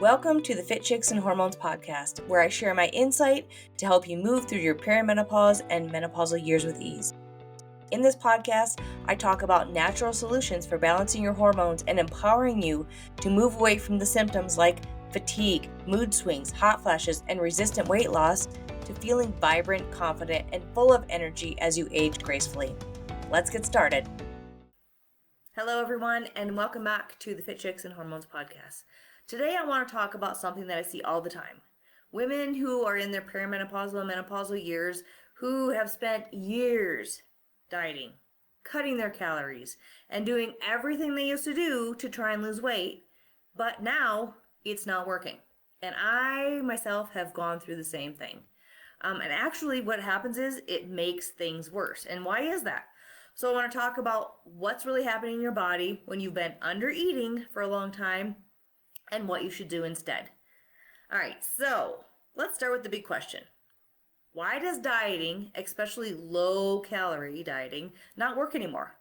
Welcome to the Fit Chicks and Hormones podcast, where I share my insight to help you move through your perimenopause and menopausal years with ease. In this podcast, I talk about natural solutions for balancing your hormones and empowering you to move away from the symptoms like fatigue, mood swings, hot flashes, and resistant weight loss to feeling vibrant, confident, and full of energy as you age gracefully. Let's get started. Hello, everyone, and welcome back to the Fit Chicks and Hormones podcast. Today, I want to talk about something that I see all the time. Women who are in their perimenopausal and menopausal years who have spent years dieting, cutting their calories, and doing everything they used to do to try and lose weight, but now it's not working. And I myself have gone through the same thing. And actually what happens is it makes things worse. And why is that? So I want to talk about what's really happening in your body when you've been under eating for a long time and what you should do instead. All right, so let's start with the big question. Why does dieting, especially low-calorie dieting, not work anymore?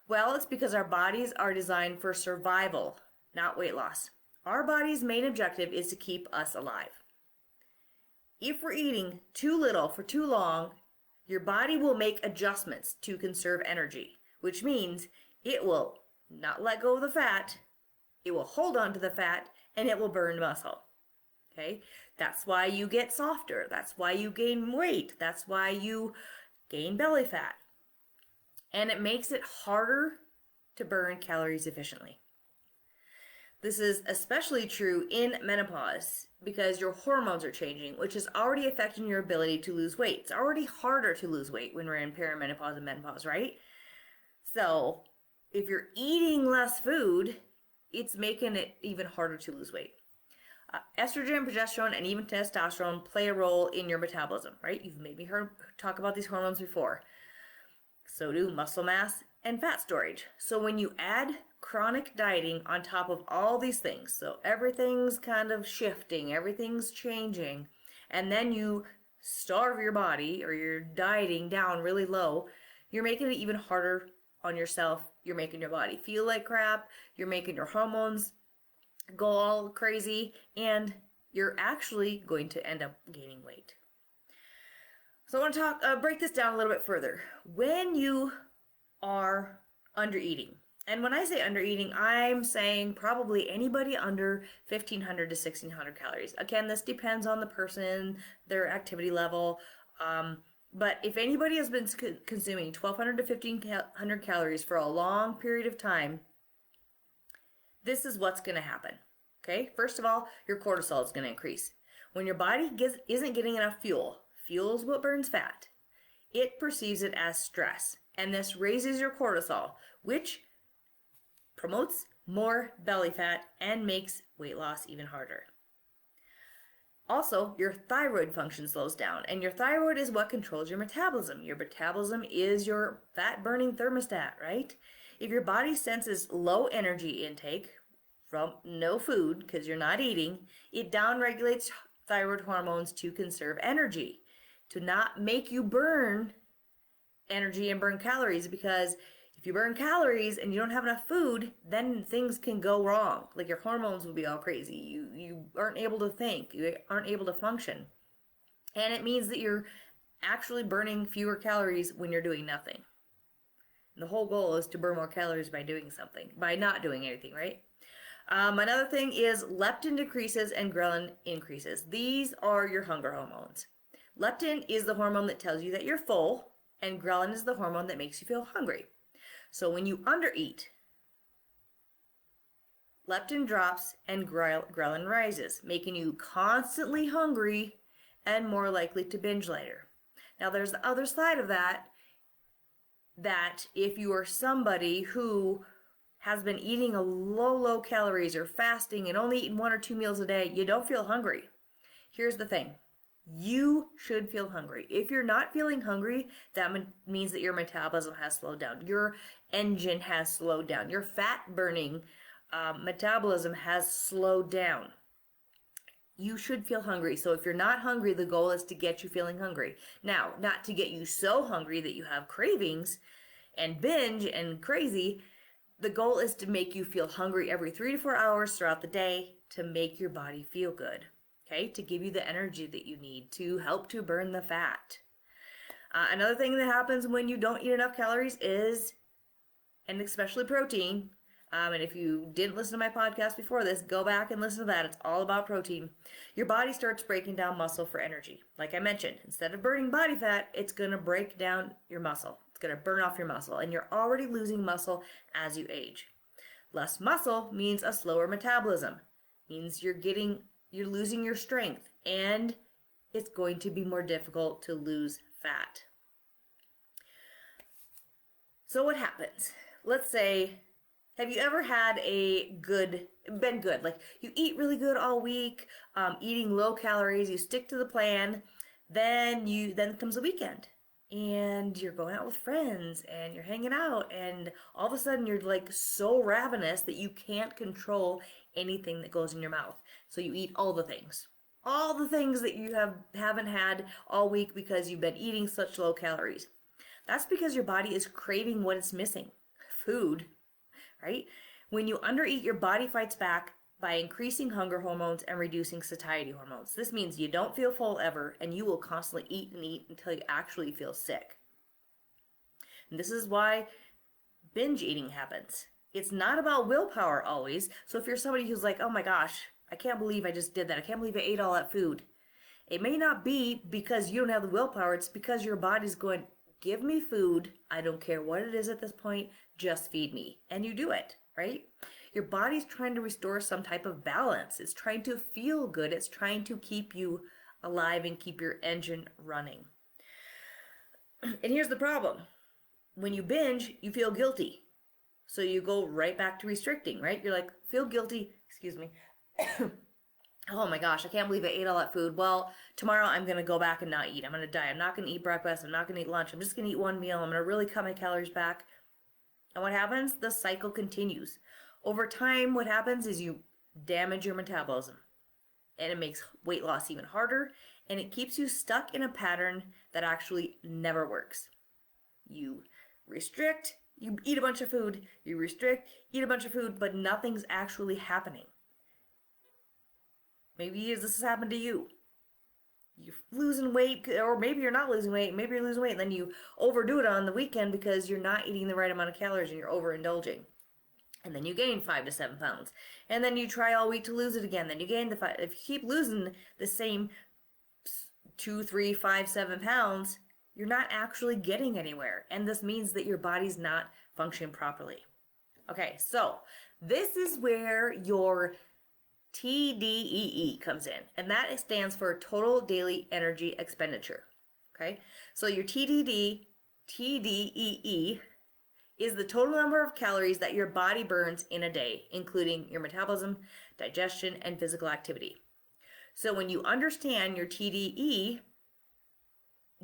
Well, it's because our bodies are designed for survival, not weight loss. Our body's main objective is to keep us alive. If we're eating too little for too long, your body will make adjustments to conserve energy, which means it will not let go of the fat, it will hold on to the fat, and it will burn muscle. Okay? That's why you get softer. That's why you gain weight. That's why you gain belly fat. And it makes it harder to burn calories efficiently. This is especially true in menopause because your hormones are changing, which is already affecting your ability to lose weight. It's already harder to lose weight when we're in perimenopause and menopause, right? So if you're eating less food, it's making it even harder to lose weight. Estrogen, progesterone, and even testosterone play a role in your metabolism, right? You've maybe heard talk about these hormones before. So do muscle mass and fat storage. So when you add chronic dieting on top of all these things, so everything's kind of shifting, everything's changing, and then you starve your body or you're dieting down really low, you're making it even harder on yourself. You're making your body feel like crap. You're making your hormones go all crazy, and you're actually going to end up gaining weight. So I want to break this down a little bit further. When you are under eating, and when I say under eating, I'm saying probably anybody under 1,500 to 1,600 calories. Again, this depends on the person, their activity level. But if anybody has been consuming 1,200 to 1,500 calories for a long period of time, this is what's going to happen. Okay, first of all, your cortisol is going to increase. When your body isn't getting enough fuel is what burns fat, it perceives it as stress. And this raises your cortisol, which promotes more belly fat and makes weight loss even harder. Also, your thyroid function slows down, and your thyroid is what controls your metabolism. Your metabolism is your fat-burning thermostat, right? If your body senses low energy intake from no food, because you're not eating, it downregulates thyroid hormones to conserve energy, to not make you burn energy and burn calories, because if you burn calories and you don't have enough food, then things can go wrong. Like your hormones will be all crazy. You aren't able to think. You aren't able to function. And it means that you're actually burning fewer calories when you're doing nothing. And the whole goal is to burn more calories by doing something, by not doing anything, right? Another thing is leptin decreases and ghrelin increases. These are your hunger hormones. Leptin is the hormone that tells you that you're full, and ghrelin is the hormone that makes you feel hungry. So when you undereat, leptin drops and ghrelin rises, making you constantly hungry and more likely to binge later. Now there's the other side of that if you are somebody who has been eating a low calories or fasting and only eating 1 or 2 meals a day, you don't feel hungry. Here's the thing. You should feel hungry. If you're not feeling hungry, that means that your metabolism has slowed down. Your engine has slowed down. Your fat-burning metabolism has slowed down. You should feel hungry. So if you're not hungry, the goal is to get you feeling hungry. Now, not to get you so hungry that you have cravings and binge and crazy. The goal is to make you feel hungry every 3 to 4 hours throughout the day to make your body feel good, okay? To give you the energy that you need to help to burn the fat. Another thing that happens when you don't eat enough calories is, and especially protein, and if you didn't listen to my podcast before this, go back and listen to that. It's all about protein. Your body starts breaking down muscle for energy. Like I mentioned, instead of burning body fat, it's going to break down your muscle. It's going to burn off your muscle, and you're already losing muscle as you age. Less muscle means a slower metabolism, means you're losing your strength, and it's going to be more difficult to lose fat. So what happens? Let's say, have you ever had been good? Like you eat really good all week, eating low calories, you stick to the plan, then comes the weekend and you're going out with friends and you're hanging out and all of a sudden you're like so ravenous that you can't control anything that goes in your mouth. So you eat all the things that you haven't had all week because you've been eating such low calories. That's because your body is craving what it's missing, food, right? When you undereat, your body fights back by increasing hunger hormones and reducing satiety hormones. This means you don't feel full ever, and you will constantly eat and eat until you actually feel sick. And this is why binge eating happens. It's not about willpower always. So if you're somebody who's like, oh my gosh, I can't believe I just did that. I can't believe I ate all that food. It may not be because you don't have the willpower. It's because your body's going, give me food. I don't care what it is at this point. Just feed me. And you do it, right? Your body's trying to restore some type of balance. It's trying to feel good. It's trying to keep you alive and keep your engine running. And here's the problem. When you binge, you feel guilty. So you go right back to restricting, right? You're like, feel guilty. Excuse me. Oh my gosh, I can't believe I ate all that food. Well, tomorrow I'm going to go back and not eat. I'm going to diet. I'm not going to eat breakfast. I'm not going to eat lunch. I'm just going to eat one meal. I'm going to really cut my calories back. And what happens? The cycle continues. Over time, what happens is you damage your metabolism. And it makes weight loss even harder. And it keeps you stuck in a pattern that actually never works. You restrict, you eat a bunch of food. You restrict, eat a bunch of food, but nothing's actually happening. Maybe this has happened to you. You're losing weight, or maybe you're not losing weight. Maybe you're losing weight, and then you overdo it on the weekend because you're not eating the right amount of calories and you're overindulging. And then you gain 5 to 7 pounds. And then you try all week to lose it again. Then you gain the 5. If you keep losing the same 2, 3, 5, 7 pounds, you're not actually getting anywhere. And this means that your body's not functioning properly. Okay, so this is where your TDEE comes in, and that stands for total daily energy expenditure. Okay, so your TDEE is the total number of calories that your body burns in a day, including your metabolism, digestion, and physical activity. So when you understand your TDE,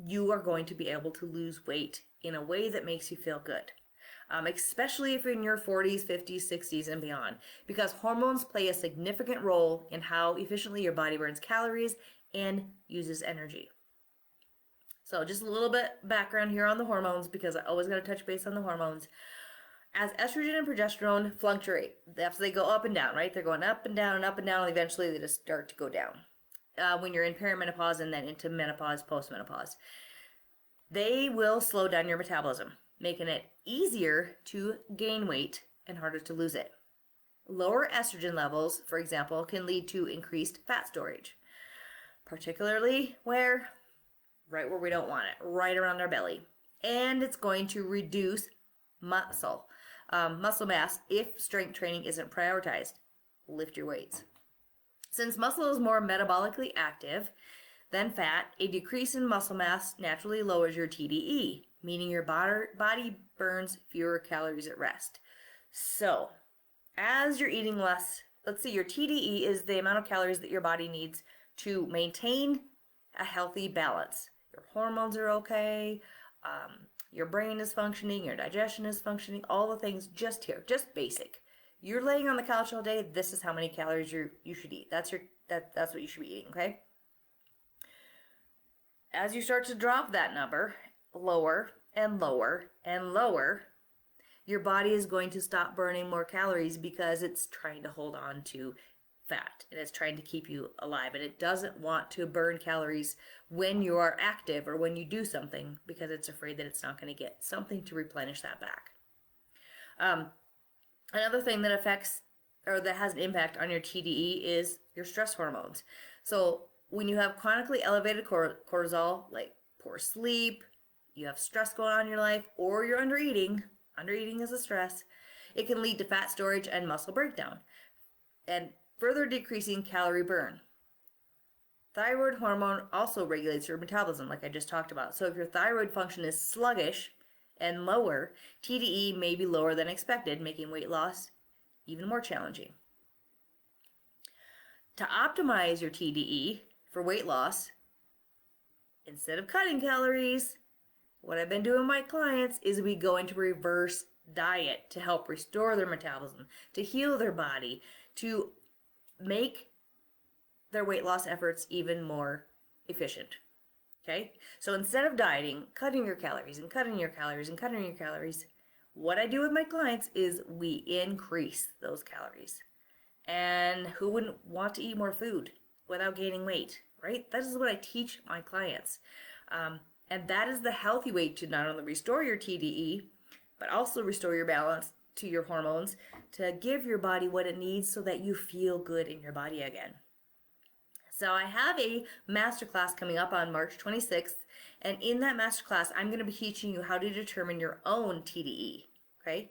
you are going to be able to lose weight in a way that makes you feel good. Especially if you're in your 40s, 50s, 60s, and beyond, because hormones play a significant role in how efficiently your body burns calories and uses energy. So just a little bit background here on the hormones, because I always got to touch base on the hormones. As estrogen and progesterone fluctuate, they go up and down, right? They're going up and down, and eventually they just start to go down. When you're in perimenopause and then into menopause, postmenopause, they will slow down your metabolism, making it easier to gain weight and harder to lose it. Lower estrogen levels, for example, can lead to increased fat storage, particularly right where we don't want it, right around our belly. And it's going to reduce muscle mass if strength training isn't prioritized. Lift your weights. Since muscle is more metabolically active than fat, a decrease in muscle mass naturally lowers your TDE, meaning your body burns fewer calories at rest. So, as you're eating less, let's see, your TDE is the amount of calories that your body needs to maintain a healthy balance. Your hormones are okay, your brain is functioning, your digestion is functioning, all the things just basic. You're laying on the couch all day, this is how many calories you should eat. That's what you should be eating, okay? As you start to drop that number, lower and lower and lower, your body is going to stop burning more calories because it's trying to hold on to fat, and it's trying to keep you alive, and it doesn't want to burn calories when you are active or when you do something because it's afraid that it's not going to get something to replenish that back. Another thing that affects or that has an impact on your TDE is your stress hormones. So when you have chronically elevated cortisol, like poor sleep, you have stress going on in your life, or you're undereating is a stress, it can lead to fat storage and muscle breakdown, and further decreasing calorie burn. Thyroid hormone also regulates your metabolism, like I just talked about. So if your thyroid function is sluggish and lower, TDE may be lower than expected, making weight loss even more challenging. To optimize your TDE for weight loss, instead of cutting calories, what I've been doing with my clients is we go into reverse diet to help restore their metabolism, to heal their body, to make their weight loss efforts even more efficient. Okay? So instead of dieting, cutting your calories and cutting your calories and cutting your calories, what I do with my clients is we increase those calories. And who wouldn't want to eat more food without gaining weight, right? That is what I teach my clients. And that is the healthy way to not only restore your TDE, but also restore your balance to your hormones, to give your body what it needs so that you feel good in your body again. So I have a masterclass coming up on March 26th, and in that masterclass, I'm going to be teaching you how to determine your own TDE, okay?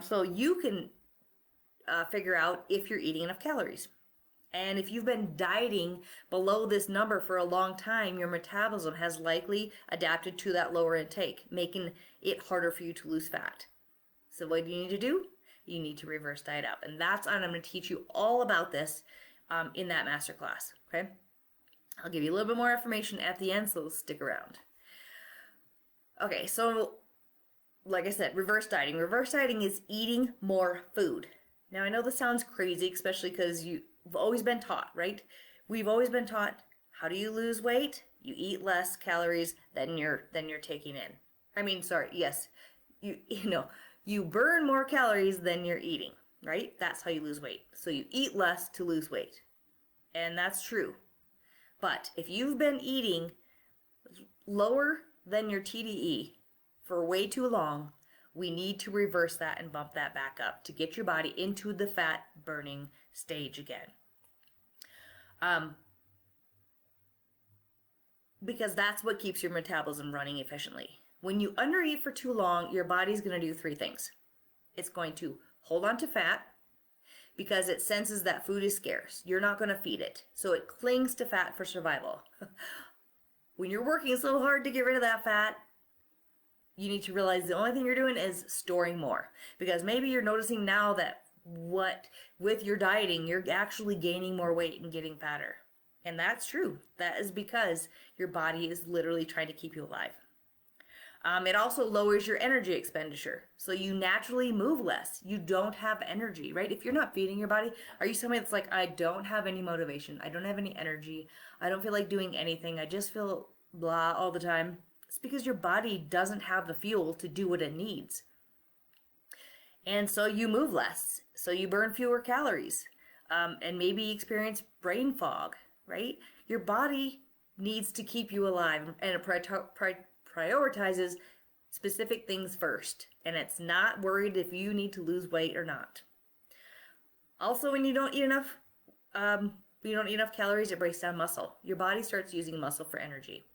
So you can figure out if you're eating enough calories. And if you've been dieting below this number for a long time, your metabolism has likely adapted to that lower intake, making it harder for you to lose fat. So what do you need to do? You need to reverse diet up. And I'm going to teach you all about this in that masterclass, okay? I'll give you a little bit more information at the end, so stick around. Okay, so like I said, reverse dieting. Reverse dieting is eating more food. Now, I know this sounds crazy, especially because you've always been taught, right? We've always been taught, how do you lose weight? You eat less calories than you're taking in. You burn more calories than you're eating, right? That's how you lose weight. So you eat less to lose weight. And that's true. But if you've been eating lower than your TDE for way too long, we need to reverse that and bump that back up to get your body into the fat burning stage again. Because that's what keeps your metabolism running efficiently. When you undereat for too long, your body's going to do three things. It's going to hold on to fat because it senses that food is scarce. You're not going to feed it. So it clings to fat for survival. When you're working so hard to get rid of that fat, you need to realize the only thing you're doing is storing more. Because maybe you're noticing now that with your dieting, you're actually gaining more weight and getting fatter. And that's true. That is because your body is literally trying to keep you alive. It also lowers your energy expenditure. So you naturally move less. You don't have energy, right? If you're not feeding your body, are you somebody that's like, I don't have any motivation. I don't have any energy. I don't feel like doing anything. I just feel blah all the time. It's because your body doesn't have the fuel to do what it needs. And so you move less. So you burn fewer calories. And maybe experience brain fog, right? Your body needs to keep you alive, and it prioritizes specific things first, and it's not worried if you need to lose weight or not. Also, when you don't eat enough calories, it breaks down muscle. Your body starts using muscle for energy.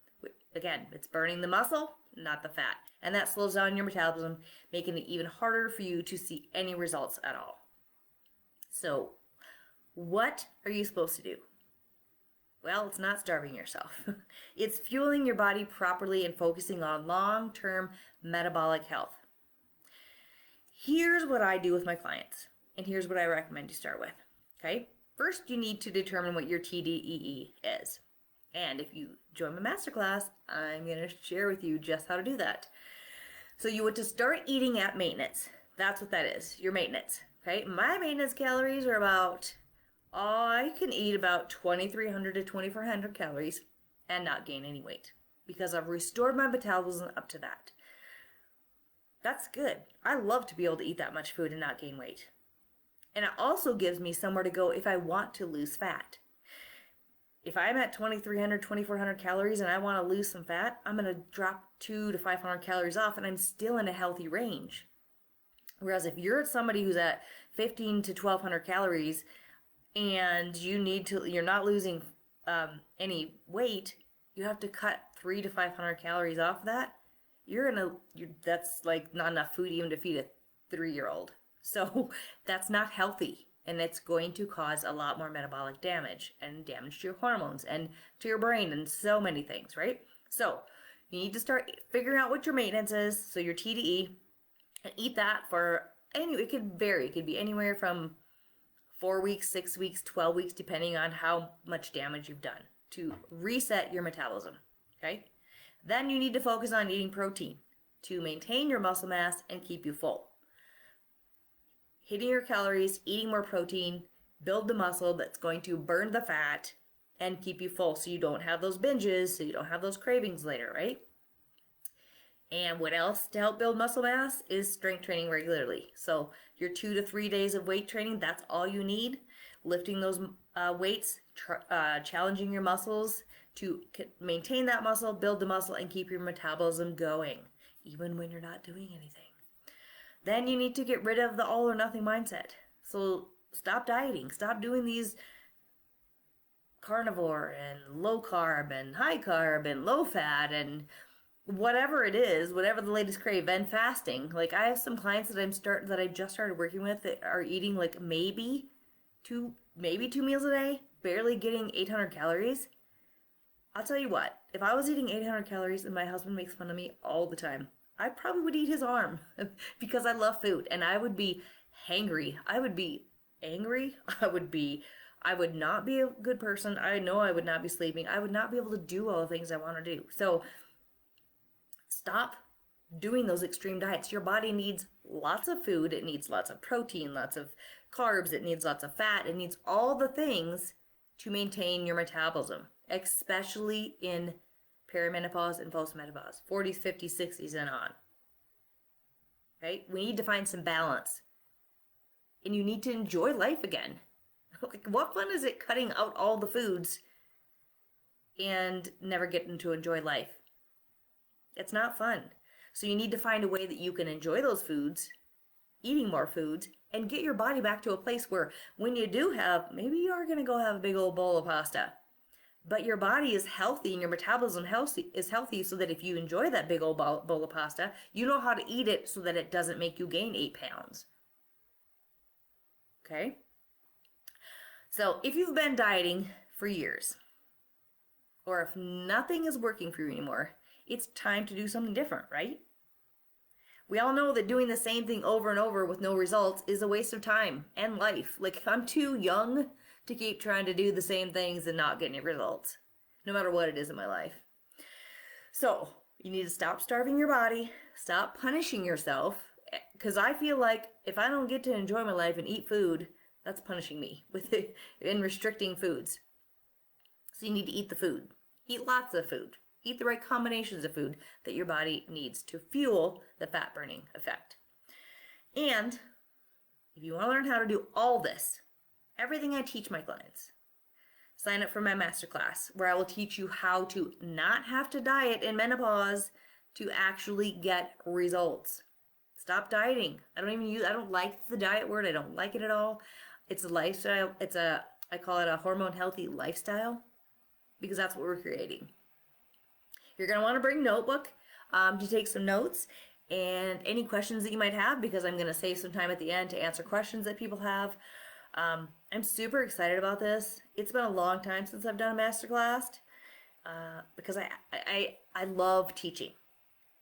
Again, it's burning the muscle, not the fat, and that slows down your metabolism, making it even harder for you to see any results at all. So, what are you supposed to do? Well, it's not starving yourself. It's fueling your body properly and focusing on long-term metabolic health. Here's what I do with my clients, and here's what I recommend you start with. Okay? First, you need to determine what your TDEE is. And if you join my masterclass, I'm going to share with you just how to do that. So you want to start eating at maintenance. That's what that is, your maintenance. Okay? My maintenance calories are about... I can eat about 2,300 to 2,400 calories and not gain any weight because I've restored my metabolism up to that. That's good. I love to be able to eat that much food and not gain weight. And it also gives me somewhere to go if I want to lose fat. If I'm at 2,300, 2,400 calories and I want to lose some fat, I'm going to drop 200 to 500 calories off and I'm still in a healthy range. Whereas if you're somebody who's at 15 to 1,200 calories and you're not losing any weight, you have to cut 300 to 500 calories off that. That's like not enough food even to feed a 3-year-old. So that's not healthy. And it's going to cause a lot more metabolic damage and damage to your hormones and to your brain and so many things, right? So you need to start figuring out what your maintenance is, so your TDE, and eat that it could vary. It could be anywhere from 4 weeks, 6 weeks, 12 weeks, depending on how much damage you've done to reset your metabolism, okay? Then you need to focus on eating protein to maintain your muscle mass and keep you full. Hitting your calories, eating more protein, build the muscle that's going to burn the fat and keep you full so you don't have those binges, so you don't have those cravings later, right? And what else to help build muscle mass is strength training regularly. So your 2 to 3 days of weight training, that's all you need. Lifting those weights, challenging your muscles to maintain that muscle, build the muscle, and keep your metabolism going, even when you're not doing anything. Then you need to get rid of the all or nothing mindset. So stop dieting. Stop doing these carnivore and low carb and high carb and low fat and whatever it is, whatever the latest crave, and fasting. Like I have some clients that I just started working with that are eating like maybe two meals a day, barely getting 800 calories. I'll tell you what, if I was eating 800 calories and my husband makes fun of me all the time, I probably would eat his arm because I love food and I would be hangry. I would be angry. I would not be a good person. I know I would not be sleeping. I would not be able to do all the things I want to do. So stop doing those extreme diets. Your body needs lots of food. It needs lots of protein, lots of carbs. It needs lots of fat. It needs all the things to maintain your metabolism, especially in perimenopause and postmenopause, 40s, 50s, 60s, and on. Right? We need to find some balance. And you need to enjoy life again. Like, what fun is it cutting out all the foods and never getting to enjoy life? It's not fun. So you need to find a way that you can enjoy those foods, eating more foods, and get your body back to a place where when you do maybe you are going to go have a big old bowl of pasta, but your body is healthy and your metabolism is healthy so that if you enjoy that big old bowl of pasta, you know how to eat it so that it doesn't make you gain 8 pounds. Okay? So if you've been dieting for years, or if nothing is working for you anymore, it's time to do something different, right? We all know that doing the same thing over and over with no results is a waste of time and life. Like, I'm too young to keep trying to do the same things and not get any results, no matter what it is in my life. So you need to stop starving your body, stop punishing yourself, because I feel like if I don't get to enjoy my life and eat food, that's punishing me in restricting foods. So you need to eat the food. Eat lots of food. Eat the right combinations of food that your body needs to fuel the fat burning effect. And if you want to learn how to do all this, everything I teach my clients, sign up for my masterclass where I will teach you how to not have to diet in menopause to actually get results. Stop dieting. I don't like the diet word. I don't like it at all. It's a lifestyle. I call it a hormone healthy lifestyle because that's what we're creating. You're going to want to bring a notebook to take some notes and any questions that you might have, because I'm going to save some time at the end to answer questions that people have. I'm super excited about this. It's been a long time since I've done a masterclass because I love teaching.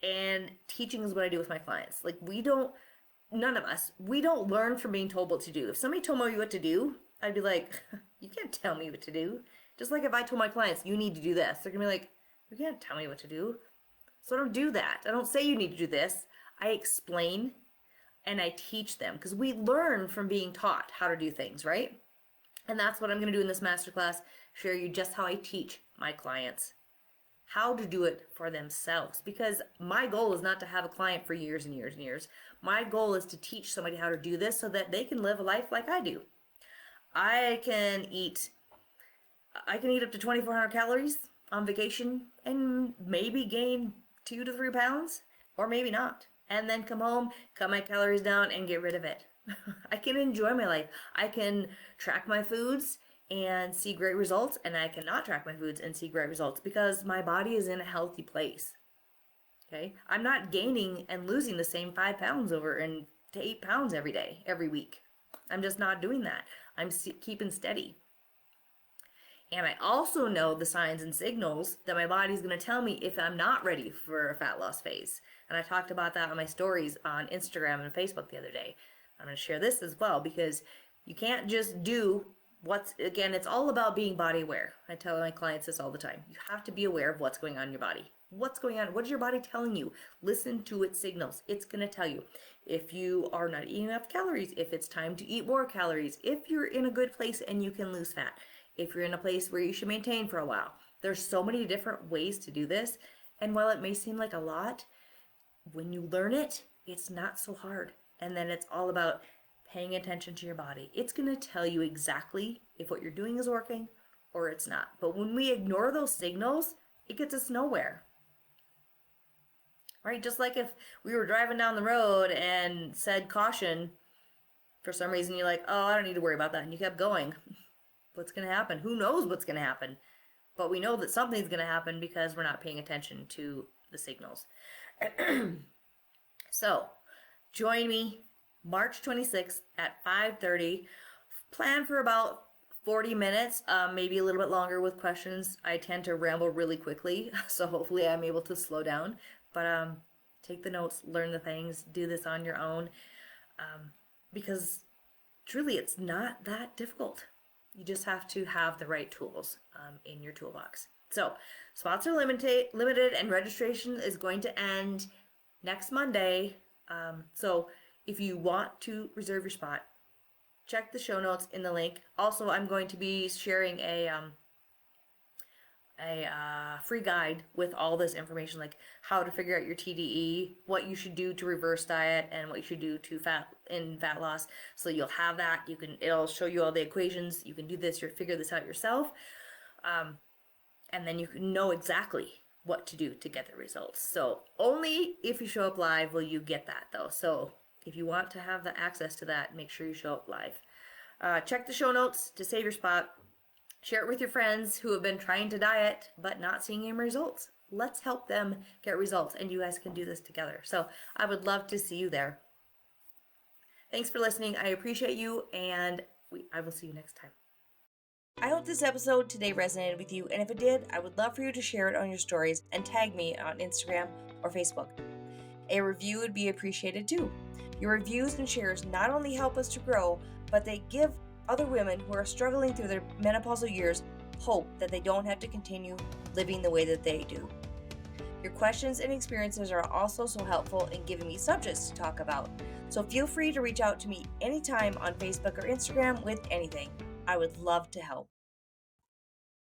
And teaching is what I do with my clients. Like, none of us learn from being told what to do. If somebody told me what to do, I'd be like, you can't tell me what to do. Just like if I told my clients, you need to do this, they're going to be like, you can't tell me what to do. So I don't do that. I don't say you need to do this. I explain and I teach them because we learn from being taught how to do things, right? And that's what I'm going to do in this masterclass, share you just how I teach my clients how to do it for themselves, because my goal is not to have a client for years and years and years. My goal is to teach somebody how to do this so that they can live a life like I do. I can eat up to 2,400 calories on vacation and maybe gain 2 to 3 pounds, or maybe not, and then come home, cut my calories down, and get rid of it. I can enjoy my life. I can track my foods and see great results, and I cannot track my foods and see great results because my body is in a healthy place. Okay, I'm not gaining and losing the same 5 pounds over and to 8 pounds every day, every week. I'm just not doing that. I'm keeping steady. And I also know the signs and signals that my body's going to tell me if I'm not ready for a fat loss phase. And I talked about that on my stories on Instagram and Facebook the other day. I'm going to share this as well, because you can't just do it's all about being body aware. I tell my clients this all the time. You have to be aware of what's going on in your body. What's going on? What is your body telling you? Listen to its signals. It's going to tell you if you are not eating enough calories, if it's time to eat more calories, if you're in a good place and you can lose fat, if you're in a place where you should maintain for a while. There's so many different ways to do this. And while it may seem like a lot, when you learn it, it's not so hard. And then it's all about paying attention to your body. It's going to tell you exactly if what you're doing is working or it's not. But when we ignore those signals, it gets us nowhere. Right? Just like if we were driving down the road and said caution, for some reason you're like, oh, I don't need to worry about that. And you kept going. What's going to happen? Who knows what's going to happen? But we know that something's going to happen because we're not paying attention to the signals. So, join me March 26th at 5:30. Plan for about 40 minutes, maybe a little bit longer with questions. I tend to ramble really quickly, so hopefully I'm able to slow down. But take the notes, learn the things, do this on your own, because truly it's not that difficult. You just have to have the right tools in your toolbox. So spots are limited, and registration is going to end next Monday. So if you want to reserve your spot, check the show notes in the link. Also, I'm going to be sharing a free guide with all this information, like how to figure out your TDE, what you should do to reverse diet, and what you should do to fat loss. So you'll have that. It'll show you all the equations. You can do this, figure this out yourself, and then you can know exactly what to do to get the results. So only if you show up live will you get that, though. So if you want to have the access to that, make sure you show up live. Check the show notes to save your spot. Share it with your friends who have been trying to diet but not seeing any results. Let's help them get results, and you guys can do this together. So I would love to see you there. Thanks for listening. I appreciate you, and I will see you next time. I hope this episode today resonated with you, and if it did, I would love for you to share it on your stories and tag me on Instagram or Facebook. A review would be appreciated too. Your reviews and shares not only help us to grow, but they give other women who are struggling through their menopausal years hope that they don't have to continue living the way that they do. Your questions and experiences are also so helpful in giving me subjects to talk about. So feel free to reach out to me anytime on Facebook or Instagram with anything. I would love to help.